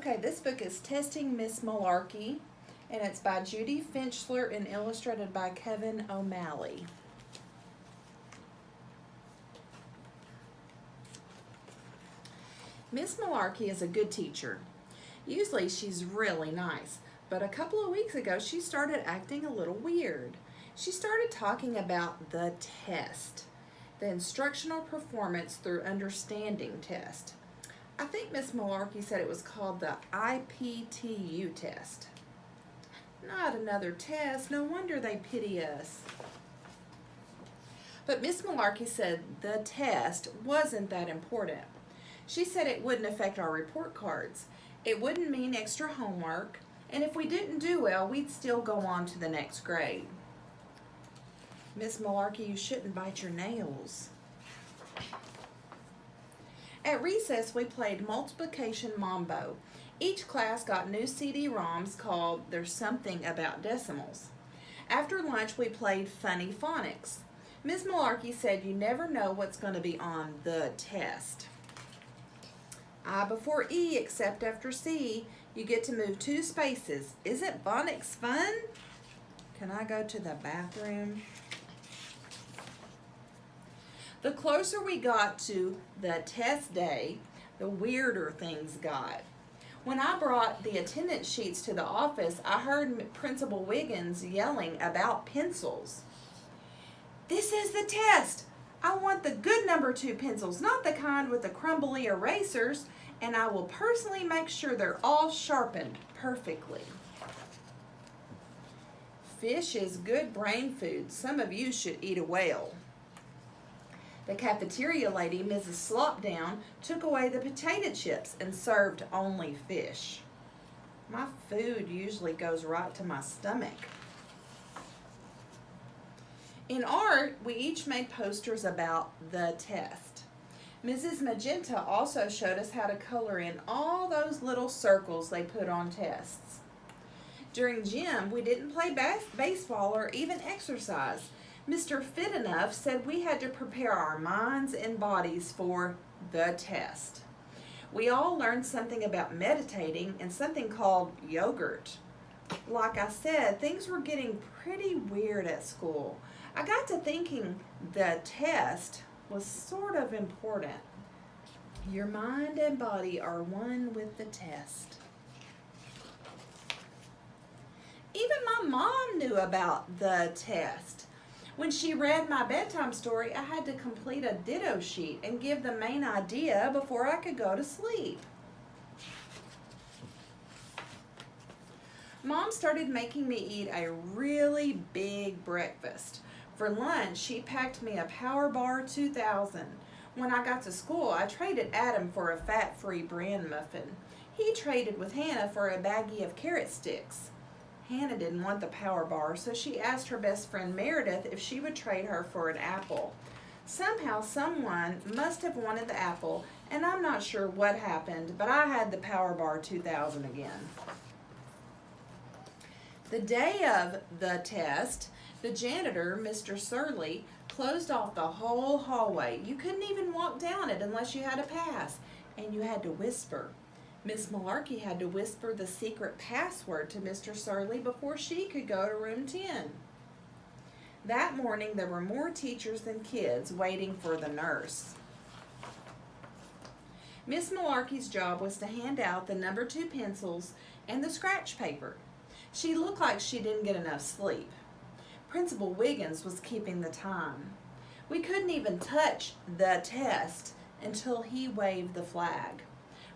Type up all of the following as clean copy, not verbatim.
Okay, this book is Testing Miss Malarkey, and it's by Judy Finchler and illustrated by Kevin O'Malley. Miss Malarkey is a good teacher. Usually she's really nice, but a couple of weeks ago she started acting a little weird. She started talking about the test, the Instructional Performance Through Understanding test. I think Miss Malarkey said it was called the IPTU test. Not another test, no wonder they pity us. But Miss Malarkey said the test wasn't that important. She said it wouldn't affect our report cards. It wouldn't mean extra homework, and if we didn't do well, we'd still go on to the next grade. Miss Malarkey, you shouldn't bite your nails. At recess, we played multiplication mambo. Each class got new CD-ROMs called There's Something About Decimals. After lunch, we played funny phonics. Miss Malarkey said you never know what's going to be on the test. I before E except after C. You get to move 2 spaces. Isn't phonics fun? Can I go to the bathroom? The closer we got to the test day, the weirder things got. When I brought the attendance sheets to the office, I heard Principal Wiggins yelling about pencils. This is the test. I want the good number 2 pencils, not the kind with the crumbly erasers, and I will personally make sure they're all sharpened perfectly. Fish is good brain food. Some of you should eat a whale. The cafeteria lady, Mrs. Slopdown, took away the potato chips and served only fish. My food usually goes right to my stomach. In art, we each made posters about the test. Mrs. Magenta also showed us how to color in all those little circles they put on tests. During gym, we didn't play baseball or even exercise. Mr. Fit Enough said we had to prepare our minds and bodies for the test. We all learned something about meditating and something called yogurt. Like I said, things were getting pretty weird at school. I got to thinking the test was sort of important. Your mind and body are one with the test. Even my mom knew about the test. When she read my bedtime story, I had to complete a ditto sheet and give the main idea before I could go to sleep. Mom started making me eat a really big breakfast. For lunch, she packed me a Power Bar 2000. When I got to school, I traded Adam for a fat-free bran muffin. He traded with Hannah for a baggie of carrot sticks. Hannah didn't want the Power Bar, so she asked her best friend Meredith if she would trade her for an apple. Somehow someone must have wanted the apple, and I'm not sure what happened, but I had the Power Bar 2000 again. The day of the test, the janitor, Mr. Surley, closed off the whole hallway. You couldn't even walk down it unless you had a pass, and you had to whisper. Miss Malarkey had to whisper the secret password to Mr. Surley before she could go to room 10. That morning, there were more teachers than kids waiting for the nurse. Miss Malarkey's job was to hand out the number 2 pencils and the scratch paper. She looked like she didn't get enough sleep. Principal Wiggins was keeping the time. We couldn't even touch the test until he waved the flag.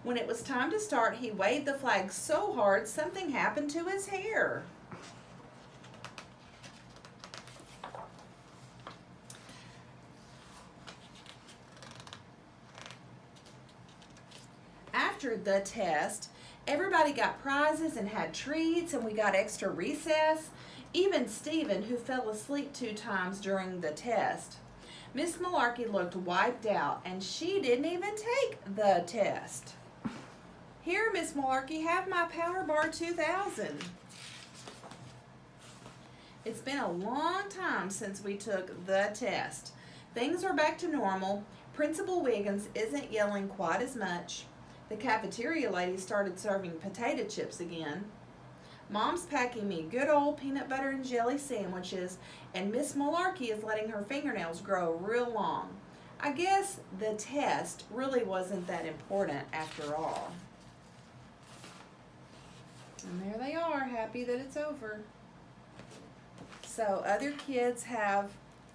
When it was time to start, he waved the flag so hard something happened to his hair. After the test, everybody got prizes and had treats, and we got extra recess. Even Stephen, who fell asleep 2 times during the test. Miss Malarkey looked wiped out, and she didn't even take the test. Here, Miss Malarkey, have my Power Bar 2000. It's been a long time since we took the test. Things are back to normal. Principal Wiggins isn't yelling quite as much. The cafeteria lady started serving potato chips again. Mom's packing me good old peanut butter and jelly sandwiches, and Miss Malarkey is letting her fingernails grow real long. I guess the test really wasn't that important after all. And there they are, happy that it's over. So other kids have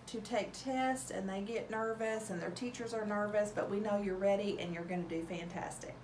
to take tests and they get nervous and their teachers are nervous, but we know you're ready and you're going to do fantastic.